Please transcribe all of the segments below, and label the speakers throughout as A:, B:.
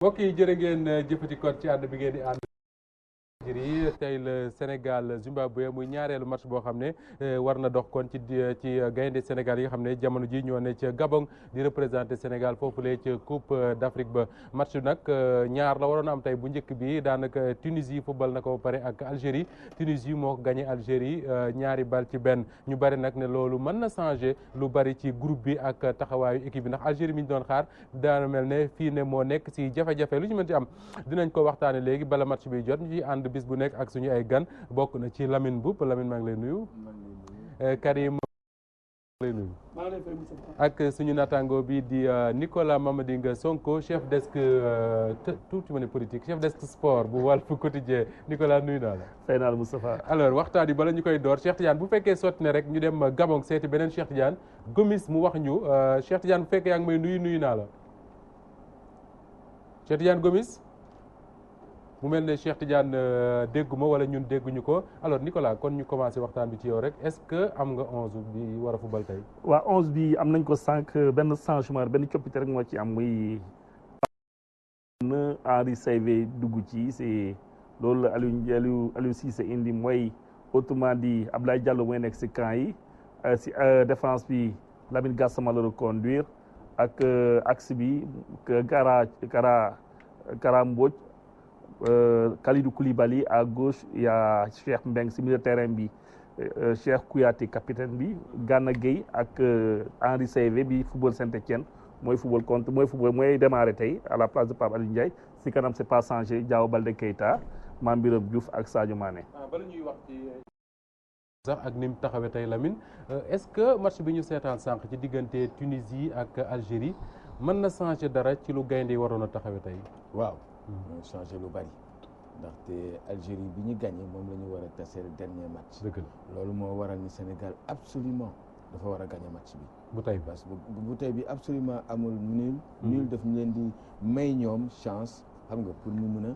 A: mbokk yi jërë ngeen jëfati kon ci ànd bi ngeen di ànd Algérie tey le Sénégal Zimbabwe muy ñaareelu match boo xam ne war na dox kon ci gaynde Sénégal yi nga xam ne jamono ji ñoo ne ca Gabon di représenté Sénégal foofulee ca Coupe d'Afrique ba match nag ñaar la waroon am tey bu njëkk bi daanaka Tunisie football na ko ba pare ak Algérie Tunisie moo ko gagné Algérie ñaari bal ci benn ñu bari nag ne loolu mën na changer lu bari ci groupe bi ak taxawaayu équipe bi ndax Algérie mi ñu doon xaar daana mel ne fii ne moo nekk si jafe-jafe lu ñu mën ci am dinañ ko waxtaane léegi bala match bi jot ñu ci ànd bis bu nekk ak suñu ay gan bokk na ci Lamine Mboup Lamine maa ngi lay nuyu Karim lay nuyu ak suñu naataango bi di Nicolas Mamadinga Sonko chef desk tuuti ma ne politique chef desk sport bu Walf Quotidien Nicolas nuyu naa la
B: fay naa la Moustapha
A: alors waxtaan yi bala ñu koy door Cheikh Tidiane bu fekkee sotti ne rek ñu dem Gabon seeti beneen Cheikh Tidiane Gomis mu wax ñu Cheikh Tidiane bu fekkee yaa ngi may nuyu naa la Cheikh Tidiane Gomis mu mel ne Cheikh Tidiane dégguma wala ñun dégguñu ko alors Nicolas kon ñu commencé waxtaan bi ci yow rek est-ce que am nga 11 bi war a football tey.
B: waaw 11 bi am nañ ko sànq benn changement benn coppite rek moo ci am muy Henri Saivet dugg ci c'est loolu la Aliou Cissé indi mooy autrement dit Abdoulaye Diallo mooy nekk si camp yi si défense bi Lamine Gassama la reconduire ak axe bi Kara Mbodj. Kalidou Koulibaly à gauche il y a Cheikh Mbeng si milieu terrain bi Cheikh Kouyaté capitaine bi Gana Gueye ak Henri Saivet bi football Saint-Étienne mooy démarrer tey à la place de Pape Aliou Ndiaye si kanam c'est pas changé Diao Baldé Keita Mame Biram Diouf ak Sadio Mané.
A: bala ñuy wax ci sax ak ni mu taxawee tey Lamine est-ce que match bi ñu seetaan sànq ci diggante Tunisie ak Algérie mën na changer dara ci lu gaynde waroon a taxawee tey.
C: waaw. ñoo changé lu bari ndaxte Algérie bi ñu gagné moom la ñu war a tasser dernier match.
A: dëgg la
C: loolu moo waral ni Sénégal absolument dafa war a gagné match bi.
A: bu tey
C: parce que bu tey bi absolument amul nul. nul daf ñu leen di may ñoom chance xam nga pour ñu mën a.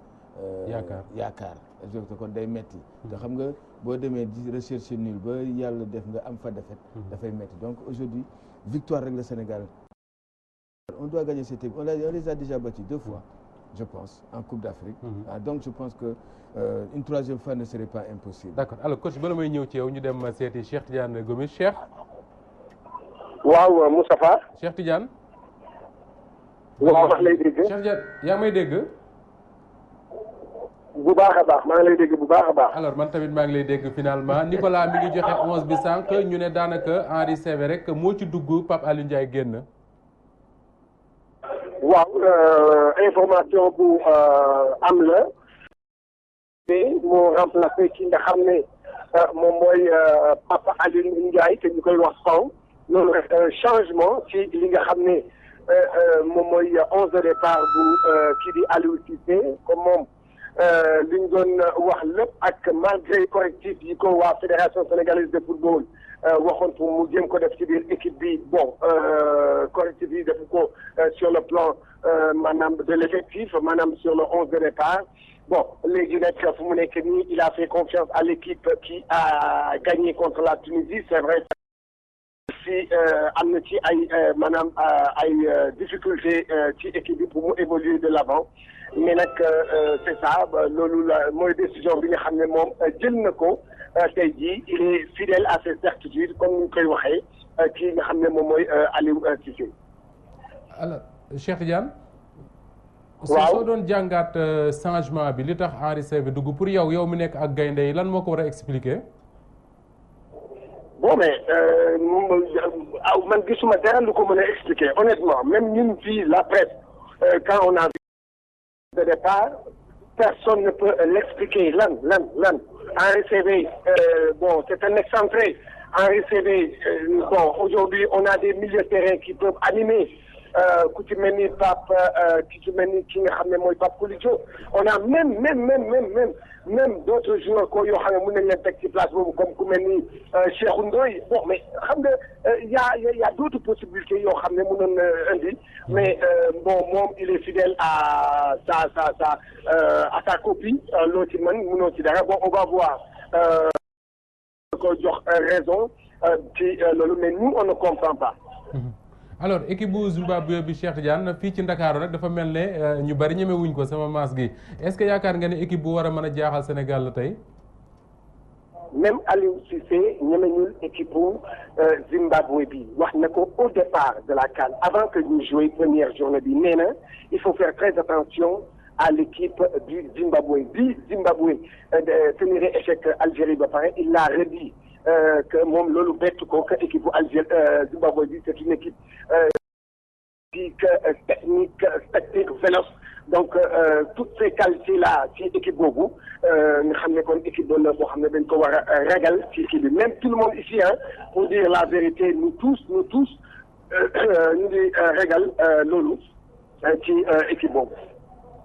C: yaakaar exactement kon day metti te xam nga boo demee di recherche nul ba yàlla def nga am fa défaite. dafay metti donc aujourd'hui victoire rek la Sénégal. on doit gagner cette équipe on les a déjà battus 2 fois. je pense en Coupe d'Afrique. Donc je pense que une troisième fois ne serait pas impossible.
A: D'accord alors coach bala may ñëw ci yow ñu dem seeti Cheikh Tidiane Gomis Cheikh.
D: waaw Moustapha.
A: Cheikh Tidiane.
D: waaw maa ngi lay dégg.
A: Cheikh Tidiane yaa ngi may dégg.
D: bu baax a baax maa ngi lay dégg bu baax a baax.
A: alors man tamit maa ngi lay dégg finalement Nicolas mi ngi joxe 11 bi sànq ñu ne daanaka Henri Saivet rek moo ci dugg Pape Aliou Ndiaye génn.
D: waaw information bu am la te moo remplacé ki nga xam ne moom mooy Pape Aliou Ndiaye te ñu koy wax Sow loolu rek changement ci li nga xam ne moom mooy 11 de départ bu kii di Aliou Cissé comme moom li ñu doon wax lépp ak malgré correctif yi ko waa fédération sénégalaise de football waxoon pour mu jéem ko def ci biir équipe bi bon correctif yi def ko sur le plan maanaam de l'effectif maanaam sur le 11 de départ bon léegi nag fu mu nekk nii il a fait confiance à l'équipe qui a gagné contre la Tunisie c'est vrai si am na ci ay maanaam ay difficultés ci équipe bi pour mu évoluer de l'avant mais nag c'est ça loolu la mooy décision bi nga xam ne moom jël na ko tey jii il est fidèle à ses certitudes comme ni ñu koy waxee kii nga xam ne moom mooy Aliou Cissé.
A: alors Cheikh Tidiane.
D: waaw
A: soo doon jàngaat changement bi li tax Henri Saivet dugg pour yow mi nekk ak gaynde yi lan moo ko war a expliquer.
D: bon mais man gisuma dara lu ko mën a expliquer honnêtement même ñun fii la presse quand on a de départ personne ne peut l'expliquer lan Henri Saivet bon c'est un excentré Henri Saivet bon aujourd'hui on a des milieux de terrain qui peuvent animer ku ci mel ni Pape ki ci mel ni ki nga xam ne mooy Pape Koulibaly on a même d'autres joueurs ko yoo xam ne mën nañ leen teg ci place boobu comme ku mel ni Cheikh Ndoye bon mais xam nga y a d'autres possibilités yoo xam ne mënoon indi mais bon moom il est fidèle à sa copie loo ci mën mënoo ci dara bon on va voir ko jox raison ci loolu mais nous on ne comprend pas.
A: alors équipe bu Zimbabwe bi Cheikh Tidiane fii ci Ndakaaru nag dafa mel ne ñu bari ñeme wuñ ko sama maas gi est-ce que yaakaar nga ne équipe bu war a mën a jaaxal Sénégal la tey.
D: même Aliou Cissé ñemeñul équipe bu Zimbabwe bi wax na ko au départ de la CAN avant que ñu jouer première journée bi nee na il faut faire très attention à l'équipe du Zimbabwe bi Zimbabwe tenir échec Algérie ba pare il l'a redit que moom loolu bett ko que équipe bu Zimbabwe bi c'est une équipe technique tactique véloce donc toutes ces qualités là ci équipe boobu nga xam ne kon équipe doon la boo xam ne dañ ko war a ragal ci équipe bi même tout le monde ici hein pour dire la vérité nous tous ñu ngi ragal loolu ci équipe boobu.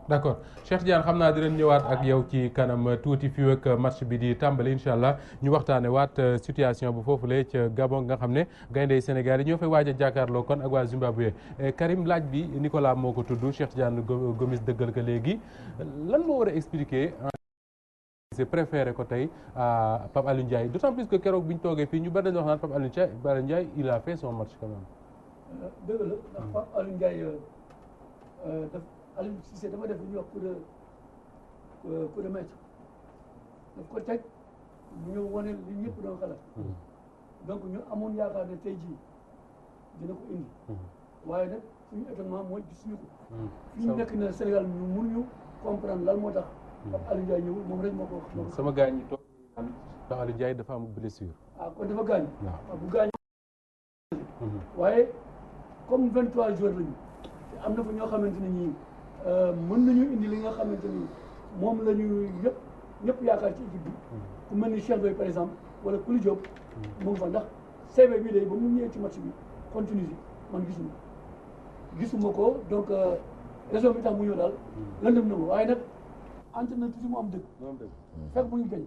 A: d'accord Cheikh Tidiane xam naa dinañ ñëwaat ak yow ci kanam tuuti fii ak match bi di tàmbali incha allah ñu waxtaane waat situation bu foofule ca Gabon nga xam ne gayndey Sénégal yi ñoo fay waaj a jàkkaarloo kon ak waa Zimbabwe Karim laaj bi Nicolas moo ko tudd Cheikh Tidiane Gomis dëggal ko léegi lan moo war a expliquer c'est préféré ko tey Pape Alioune Ndiaye d'autant plus que keroog bi ñu toogee fii ñu bari dañu wax naan Pape Alioune Ndiaye il a fait son match quand même.
E: dëgg la ndax Pape Alioune Ndiaye Aliou Cissé dafa def lu ñuy wax coup de maître daf ko teg ñu wane li ñëpp doon xalaat donc ñu amoon yaakaar ne tey jii dina ko indi waaye nag suñu étonnement mooy gisuñu ko fi ñu nekk na Sénégal ñu mënuñu comprendre lan moo tax Pape Alioune Ndiaye ñëwul moom rek moo ko wax
A: sama gaañ ñi toog Pape Alioune Ndiaye dafa am blessure
E: kon dafa gaañ waaw bu gaañ waaye comme 23 jours lañu te am na fa ñoo xamante ne ñii mën nañu indi li nga xamante ni moom la ñu ñëpp yaakaar ci équipe bi ku mel ni Cheikh Ndoye par exemple wala Kouly Diop mu ngi fa ndax CV bi day ba mu ñëwee ci match bi continue man gisuma ko donc raison bi tax mu ñëw daal lëndëm na ma waaye nag entraîneur toujours mu am dëgg fekk mu ngi gañ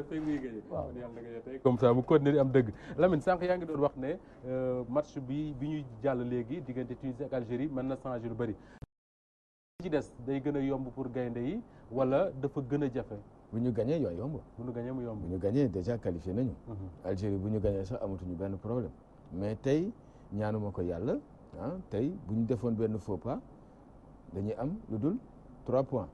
A: tey muy gagné waaw yàlla na gagné tey comme ça mu continuer di am dëgg Lamine sànq yaa ngi doon wax ne match bi ñuy jàll léegi diggante Tunisie ak Algérie mën na changer lu bëri ci des day gën a yomb pour gaynde yi wala dafa gën a jafe.
C: bu ñu gagné yooyu yomb.
A: bu ñu gagné mu yomb.
C: bu ñu gagné déjà qualifié nañu. Algérie bu ñu gagné sax amatuñu benn problème mais tey ñaanuma ko yàlla tey bu ñu defoon benn faux pas dañuy am lu dul 3 points.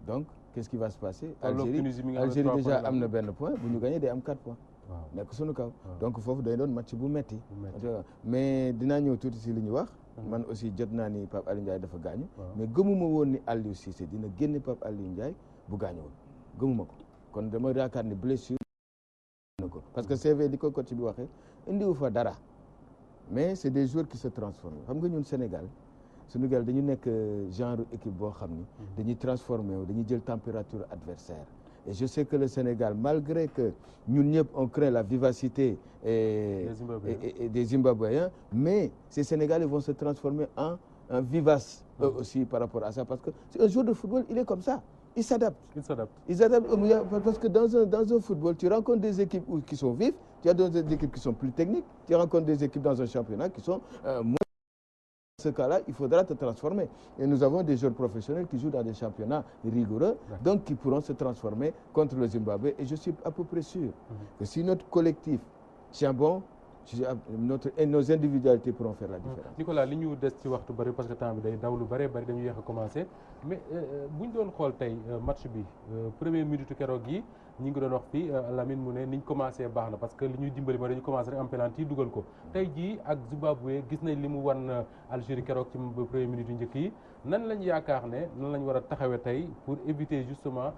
C: donc qu'est-ce qui va se passer. Algérie déjà am na benn point bu ñu gagné day am 4 points. waaw nekk suñu kaw. donc foofu day doon match bu metti mais dinaa ñëw tuuti si li ñu wax. man aussi jot naa ni Pape Alioune Ndiaye dafa gaañu. mais gëmuma woon ni Aliou Cissé dina génne Pape Alioune Ndiaye bu gaañuwoon gëmuma ko kon dama yaakaar ni blessure na ko parce que CV li ko coach bi waxee indiwu fa dara mais c'est des joueurs qui se transforment xam nga ñun Sénégal dañu nekk genre équipe boo xam ni dañuy transformé wu dañuy jël température adversaire et je sais que le Sénégal malgré que ñun ñëpp on craint la vivacité et des Zimbabwéens mais ces Sénégalais vont se transformer en vivaces eux aussi par rapport à ça parce que c'est un joueur de football il est comme ça il s'adapte parce que dans un football tu rencontres des équipes qui sont vives tu as des équipes qui sont plus techniques tu rencontres des équipes dans un championnat qui sont moins. Dans ce cas-là, il faudra te transformer. Et nous avons des joueurs professionnels qui jouent dans des championnats rigoureux, donc qui pourront se transformer contre le Zimbabwe. Et je suis à peu près sûr que si notre collectif tient bon, nos individualités pourront faire la différence.
A: Nicolas li ñu des ci waxtu bari parce que temps bi day daw lu bari dañu yéex a commencé mais bu ñu doon xool tey match bi première minute keroog yi ñi ngi doon wax fii Lamine mu ne niñ commencé baax na parce que li ñuy dimbali mooy dañu commencé rek am penalty dugal ko tey jii ak Zimbabwe gis nañ li mu wan Algérie keroog ci première minute yu njëkk yi nan lañ yaakaar ne nan lañ war a taxawee tey pour éviter justement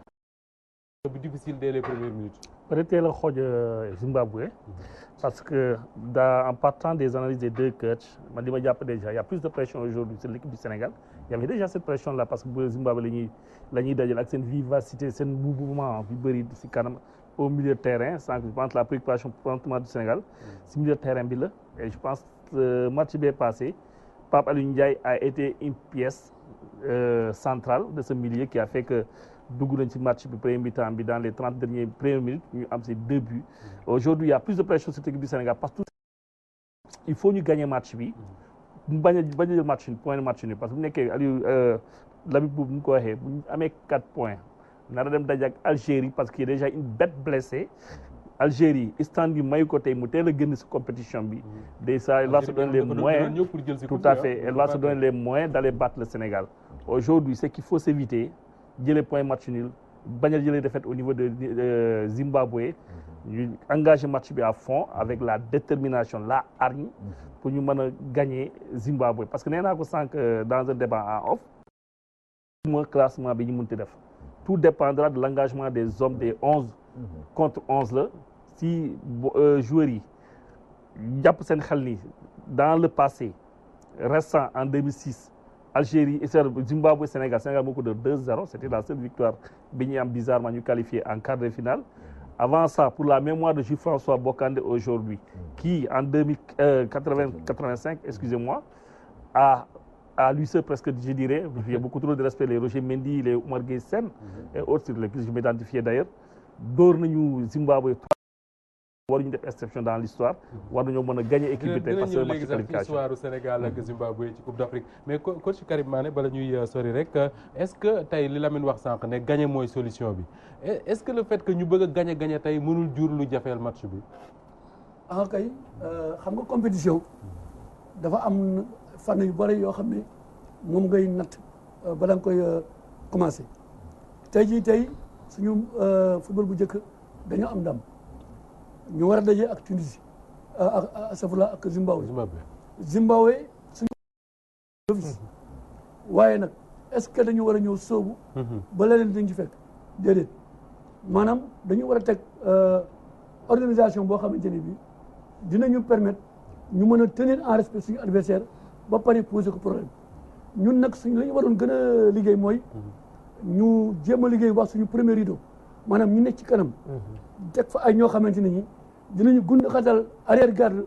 A: bi difficile dès les premières minutes.
B: peut-être la xooj Zimbabwe parce que en partant des analyses des deux coachs man li ma jàpp déjà il y a plus de pression aujourd'hui sur l'équipe du Sénégal il y avait déjà cette pression là parce que bu Zimbabwe la ñuy dajal ak seen vivacité seen mouvement bi bëri si kanam au milieu de terrain sans que je pense la préoccupation promptement du Sénégal si milieu de terrain bi la et je pense que match bi passé Pape Alioune Ndiaye a été une pièce centrale de ce milieu qui a fait que dugg nañ ci match bi premier mi-temps bi dans les 30 premières minutes ñu am ces 2 buts aujourd'hui il y a plus de pression sur cette équipe du Sénégal parce que il faut ñu gagner match bi bañ a jël match point de match ni parce que bu nekkee Aliou Lamine boobu ñu ko waxee bu ñu amee 4 points nar a dem daje ak Algérie parce qu'il y a déjà une bête blessée Algérie stand bi mayu ko tey mu teel a génn si compétition bi day ça va se donner les moyens tout à fait elle va se donner les moyens d'aller battre le Sénégal aujourd'hui c'est qu'il faut s'éviter jëlee point match nul bañ a jëlee défaite au niveau de Zimbabwe ñu engagé match bi à fond avec la détermination la hargne pour ñu mën a gagner Zimbabwe parce que nee naa ko sànq dans un débat en off mooy classement bi ñu mënti def tout dépendra de l'engagement des hommes des 11 contre 11 la si joueurs yi jàpp seen xel ni dans le passé récent en 2006 Algérie Zimbabwe Sénégal moo ko de 2-0 c'était la seule victoire bi ñuy am bizarrement ñu qualifié en quart de finale avant ça pour la mémoire de Jules François Bocandé aujourd'hui qui en 85 excusez-moi à lui seul presque je dirais il y a beaucoup trop de respect les Roger Mendy les Oumar Gueye Sène et autres sur lesquels je m'identifiais d'ailleurs dóor nañu Zimbabwe waruñu def exception dans l'histoire war nañoo mën a gagner équipe bi tey parce que match qualification
A: histoire Sénégal ak Zimbabwe ci Coupe d'Afrique mais coach Karim Mané bala ñuy sori rek est-ce que tey li Lamine wax sànq ne gagner mooy solution bi est-ce que le fait que ñu bëgg a gagner tey mënul jur lu jafeel match bi
E: kay xam nga compétition dafa am fànn yu bëri yoo xam ne moom ngay natt bala nga koy commencer tey suñu football bu njëkk dañoo am ndam ñu war a daje ak Tunisie ak Zimbabwe suñu waaye nag est-ce que dañu war a ñëw sóobu ba leneen dañ ci fekk déedéet maanaam dañu war a teg organisation boo xamante ne bi dinañu permettre ñu mën a tenir en respect suñu adversaire ba pare poser ko problème ñun nag suñ la ñu waroon gën a liggéey mooy ñu jéem a liggéey wax suñu premier rideau maanaam ñu nekk ci kanam teg fa ay ñoo xamante ne ñi dinañu gund xatal arrière garde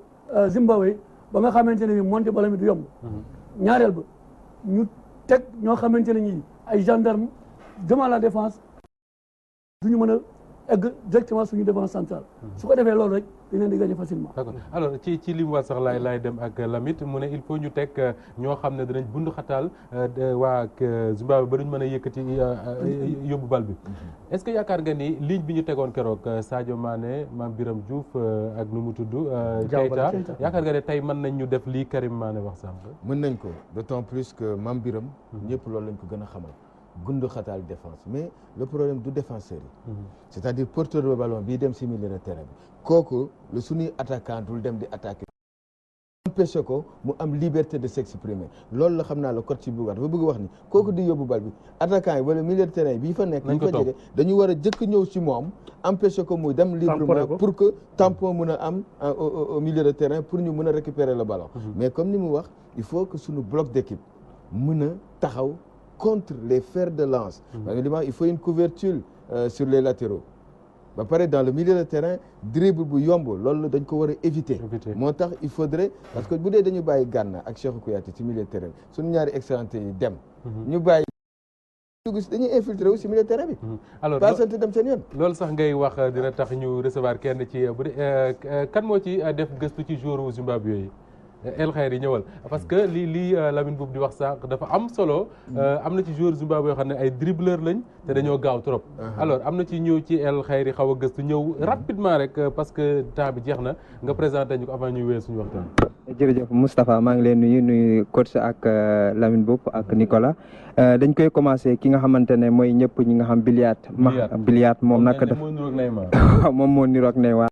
E: Zimbabwe ba nga xamante ne bi monté bala mi du yomb ñaareel ba ñu teg ñoo xamante ne ñi ay gendarme devant la défense duñu mën a egg directement suñu défense centrale su ko defee loolu rek dinañ di gagner facilement.
A: d'accord alors ci li mu wax sax laay dem ak Lamine mu ne il faut ñu teg ñoo xam ne dinañ bundu xataal waa Zimbabwe ba duñ mën a yëkkati yóbbu bal bi est-ce que yaakaar nga ni ligne bi ñu tegoon keroog Sadio Mané Mame Biram Diouf ak nu mu tudd Keita yaakaar nga ne tey mën nañ ñu def lii Karim Mané wax sànq.
C: mën nañ ko d'autant plus que Mame Biram ñëpp loolu lañ ko gën a xamal gundu xataal défense mais le problème du défenseur yi c'est-à-dire porteur de ballon bii dem si milieu de terrain bi kooku le suñuy attaquant dul dem di attaquer empêché ko mu am liberté de s'exprimer loolu la xam naa la coach ci bëgg dafa bëgg wax ni kooku di yóbbu bal bi attaquant yi wala milieu de terrain yi bii fa nekk bii fa jege dañu war a jëkk ñëw si moom empêché ko muy dem librement pour que tampon mën a am au milieu de terrain pour ñu mën a récupérer le ballon mais comme ni mu wax il faut que suñu bloc d'équipe mën a taxaw contre les fers de lance il faut une couverture sur les latéraux ba pare dans le milieu de terrain dribble bu yomb loolu dañ ko war a éviter moo tax il faudrait parce que bu dee dañu bàyyi Gana ak Cheikhou Kouyaté ci milieu de terrain suñu ñaari excentrés yi dem ñu bàyyi dugg si dañuy infiltrer aussi milieu de terrain bi alors passante dem seen yoon
A: loolu sax ngay wax dina tax ñu recevoir kenn ci bu dee kan moo ci def gëstu ci joueur u Zimbabwe yooyu El Khayri ñëwal parce que lii Lamine Boub di wax sànq dafa am solo am na ci joueur Zimbabwe yoo xam ne ay dribbleur lañ te dañoo gaaw trop alors am na ci ñëw ci El Khayri xaw a gëstu ñëw rapidement rek parce que temps bi jeex na nga présenté ñu ko avant ñuy wéyal suñu waxtaan.
F: jërëjëf Moustapha maa ngi leen nuyu coach ak Lamine Boub ak Nicolas dañ koy commencé ki nga xamante ne mooy ñëpp ñi nga xam Biliat moom nag dafa moom moo niroog Neymar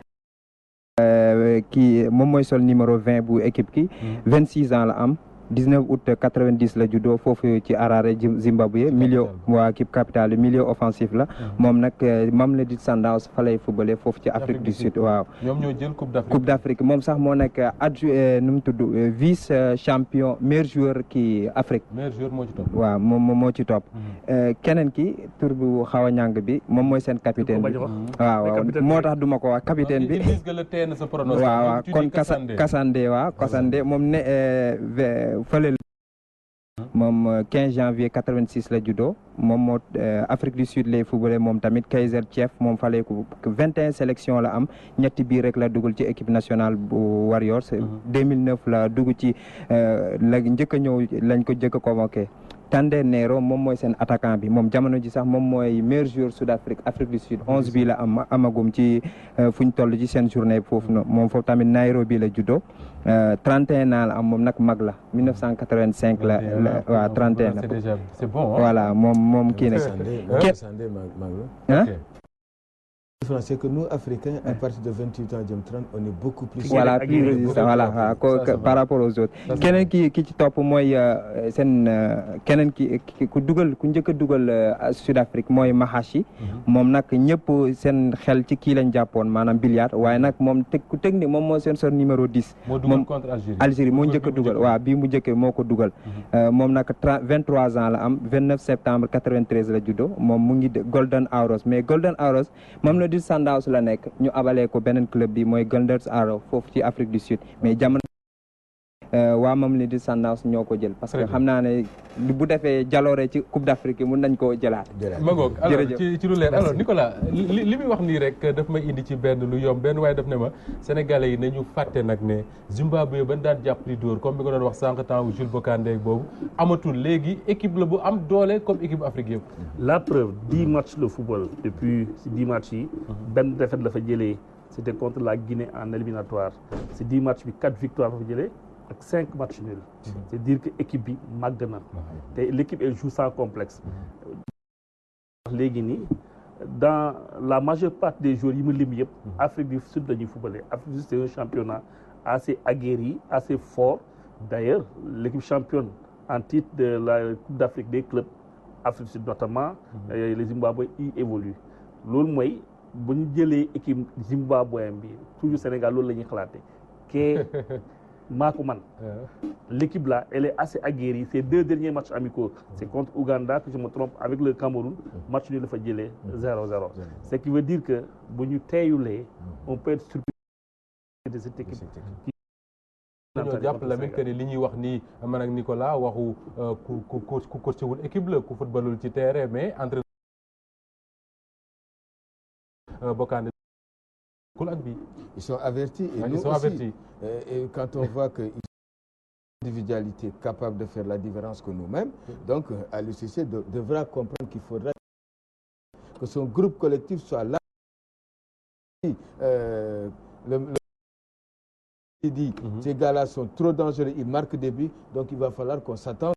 F: kii moom mooy sol numéro 20 bu équipe ki 26 ans la am 19 août 90 la juddoo foofu ci Harare Zimbabwe milieu waa équipe capitale milieu offensif la moom nag Mamelodi Sundowns fa lay footballé foofu ci Afrique du Sud waaw
A: ñoom ñoo jël
F: coupe d'Afrique moom sax moo nekk adjoint nu mu tudd vice champion meilleur joueur kii Afrique
A: meilleur joueur moo ci topp
F: waaw moom moo ci topp keneen ki tur bu xaw a ñàng bi moom mooy seen capitaine bi waaw moo tax duma ko wax capitaine bi waaw kon Kassandé moom ne fële moom 15 janvier 86 la juddoo moom moo Afrique du Sud lay footballé moom tamit Kaizer Chiefs moom fale ko 21 sélection la am ñetti biir rek la dugul ci équipe nationale bu Warriors 2009 la dugg ci la njëkk a ñëw lañ ko njëkk a convoqué Tande Nero moom mooy seen attaquant bi moom jamono ji sax moom mooy meilleur joueur Afrique du Sud 11 bi la amagum ci fu ñu toll ci seen journée foofu noonu moom foofu tamit Nairobi la juddoo 31 ans la am moom nag mag la 1985 la waaw 31 la
A: c'est bon
F: voilà moom kii nag
C: c'est que nous Africains à partir de 28 ans jëm 30 on est beaucoup plus
F: voilà plus résistant voilà par rapport aux autres keneen ki ci topp mooy seen keneen ki ku njëkk a dugal Sud-Afrique mooy Mahachi moom nag ñëpp seen xel ci kii lañ jàppoon maanaam Billiard waaye nag moom ku technique moom moo seen sor numéro 10 moom Algérie moo njëkk a dugal waaw bii mu njëkkee moo ko dugal moom nag 23 ans la am 29 septembre 93 la juddoo moom mu ngi Golden Arrows mais Golden Arrows moom la Sundowns la nekk ñu abalee ko beneen club bi mooy Golden Arrows foofu ci Afrique du Sud mais jamono waa moom li di Sundowns ñoo ko jël parce que xam naa ne bu defee jaloore ci Coupe d'Afrique yi mun nañ koo jëlaat
A: magoog alors ci lu leer alors Nicolas li muy wax nii rek daf may indi ci benn lu yomb benn waaye daf ne ma sénégalais yi nañu fàtte nag ne Zimbabwe ban daan jàpp di dóor comme bi nga doon wax sànq temps Jules Bocandé boobu amatul léegi équipe la bu am doole comme équipe Afrique yëpp
B: la preuve 10 matchs de football depuis si 10 matchs yi benn défaite la fa jëlee c'était contre la Guinée en éliminatoire si 10 matchs bi 4 victoires la fa jëlee ak 5 matchs nuls c'est dire que équipe bi màgg na te l'équipe elle joue sans complexe léegi nii dans la majeure partie des joueurs yi ma lim yëpp Afrique du Sud dañuy footballé Afrique du Sud c'est un championnat assez aguerri assez fort d'ailleurs l'équipe championne en titre de la Coupe d'Afrique des clubs Afrique du Sud notamment les Zimbabwe y évoluent loolu mooy bu ñu jëlee équipe zimbabwéen bi toujours Sénégal loolu la ñuy xalaate maa ko man l'équipe là elle est assez aguerrie ces 2 derniers matchs amicaux c'est contre Ouganda que je me trompe avec le Cameroun match ni la fa jëlee 0-0 ce qui veut dire que bu ñu teeyulee on peut être surpris de cette équipe
A: ñoo jàpp Lamine que ni li ñuy wax nii man ak Nicolas waxu ku coachewul équipe la ku footballul ci terrain mais entre Bocandé
C: ils sont avertis et nous aussi et quand on voit que ils ont une individualité capable de faire la différence que nous-mêmes donc Aliou Cissé devra comprendre qu'il faudra que son groupe collectif soit là il dit ces gars-là sont trop dangereux ils marquent des buts donc il va falloir qu'on s'attende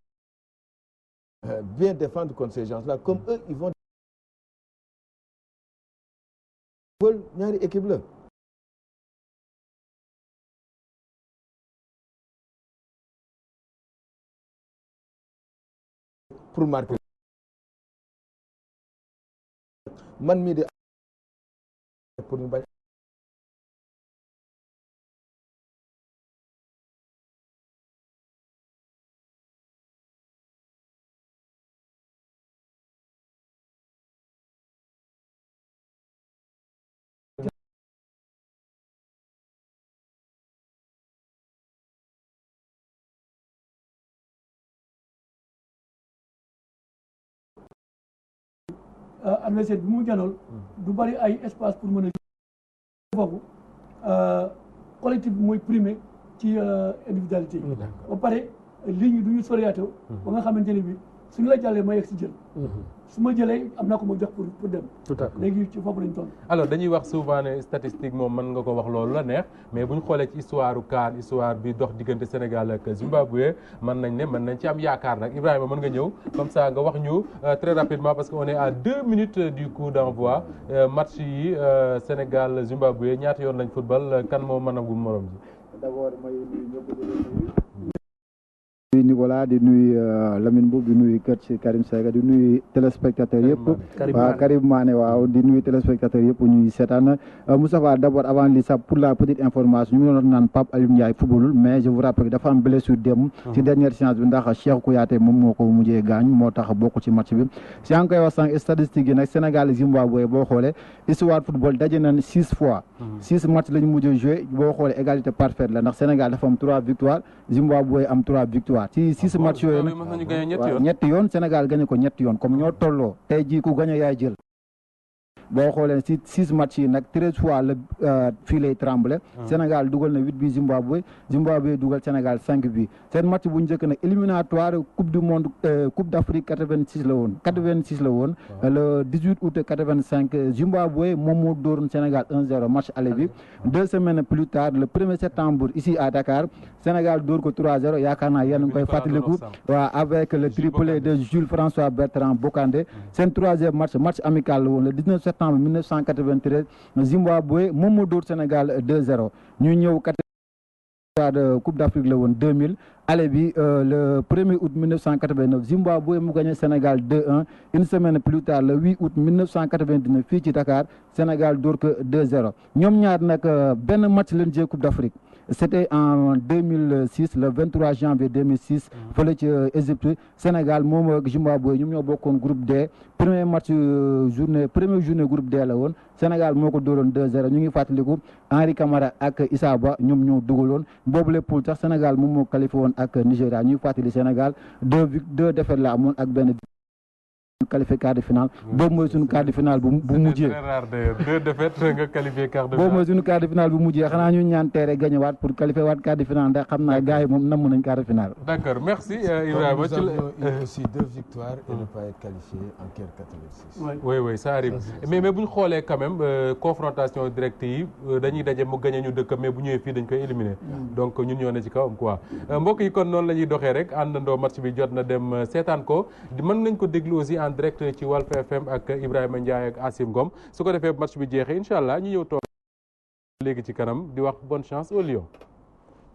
C: bien défendre contre ces gens-là comme eux ils vont ñaari équipe la pour marquer man mii de pour ñu bañ
E: adversaire bi mu janool du bari ay espace pour mën a foofu collectif bi mooy primé ci individualité yi ba pare ligne yi du ñu soriato ba nga xamante ne bi suñu la jàllee ma yegg si jël su ma jëlee am naa ko ma jox pour dem léegi ci foofu lañ toll
A: alors dañuy wax souvent ne statistique moom mën nga ko wax loolu la neex mais bu ñu xoolee ci histoire CAN histoire bi dox diggante Sénégal ak Zimbabwe mën nañ ci am yaakaar nag Ibrahima mën nga ñëw comme ça nga wax ñu très rapidement parce que on est à 2 minutes du coup d'envoi match yi Sénégal Zimbabwe ñaata yoon lañ football kan moo mën a gum morom ji
G: d'abord may nuyu Nicolas di nuyu Lamine Mboup di nuyu coach Karim Sega di nuyu téléspectateurs yëpp waaw Karim Mané waaw di nuyu téléspectateurs yëpp ñuy seetaan Moustapha d'abord avant li sax pour la petite information ñu ngi doon naan Pape Aliou Ndiaye footballul mais je vous rappelle que dafa am blessure dem ci dernière séance bi ndax Cheikh Kouyaté moom moo ko mujjee gaañ moo tax bokk ci match bi si yaa ngi koy wax sànq statistique yi nag Sénégal Zimbabwe boo xoolee histoire football daje nañ 6 fois 6 matchs la ñu mujjee joué boo xoolee égalité parfaite la ndax Sénégal dafa am 3 victoires Zimbabwe am 3 victoires ci 6 matchs yooyu nag ñetti yoon Sénégal gagné ko ñetti yoon comme ñoo tolloo tey jii ku gagné yaay jël boo xoolee si 6 matchs yi nag 13 fois la fii lay tremblé. Sénégal dugal na 8 bi Zimbabwe dugal Sénégal 5 bi seen match bu njëkk nag éliminatoire coupe du monde coupe d'Afrique 86 la woon le 18 août 85 Zimbabwe moom moo dóoroon Sénégal 1-0 match aller bi 2 semaines plus tard le 1er septembre ici à Dakar Sénégal dóor ko 3-0 yaakaar naa yéen a ngi koy fàttaliku waaw avec le triplé de Jules François Bertrand Bocandé seen 3e match amical la woon le 19 septembre 1993 Zimbabwe moom moo dóor Sénégal 2-0 ñu ñëw de coupe d'Afrique la woon 2000 aller bi le 1er août 1989 Zimbabwe mu gagné Sénégal 2-1 une semaine plus tard le 8 août 1999 fii ci Dakar Sénégal dóor ko 2-0 ñoom ñaar nag benn match leen jee coupe d'Afrique c'était en 2006 le 23 janvier 2006 fële ci Égypte Sénégal moom ak Zimbabwe ñoom ñoo bokkoon groupe D première journée groupe D la woon Sénégal moo ko dóoroon 2-0 ñu ngi fàttaliku Henri Camara ak Issa Ba ñoom ñoo dugaloon boobu le poule sax Sénégal moom moo qualifié woon ak Nigéria ñuy fàttali Sénégal deux défaites la amoon ak benn qualifié quart de finale boobu mooy suñu quart de finale bu mujjee
A: très rare d'ailleurs 2 défaites nga qualifié quart de finale
G: boobu mooy suñu quart de finale bu mujjee xanaa ñu ñaan teere gagné waat pour qualifier waat quart de finale ndax xam naa gars yi moom namm nañ quart de finale
A: d'accord merci Ibrahima
C: nous avons eu aussi 2 victoires et ne pas être qualifié en Caire 86
A: oui ça arrive mais bu ñu xoolee quand même confrontation directe yi dañuy daje mu gagné ñu dëkk mais bu ñëwee fii dañ koy éliminer donc ñun ñoo ne ci kawam quoi mbokk yi kon noonu la ñuy doxee rek àndandoo match bi jot na dem seetaan ko mën nañ ko déglu aussi en direct ci Walf FM ak Ibrahima Ndiaye ak Asim Ngom su ko defee match bi jeexee incha allah ñu ñëw toog léegi ci kanam di wax bonne chance au Lion.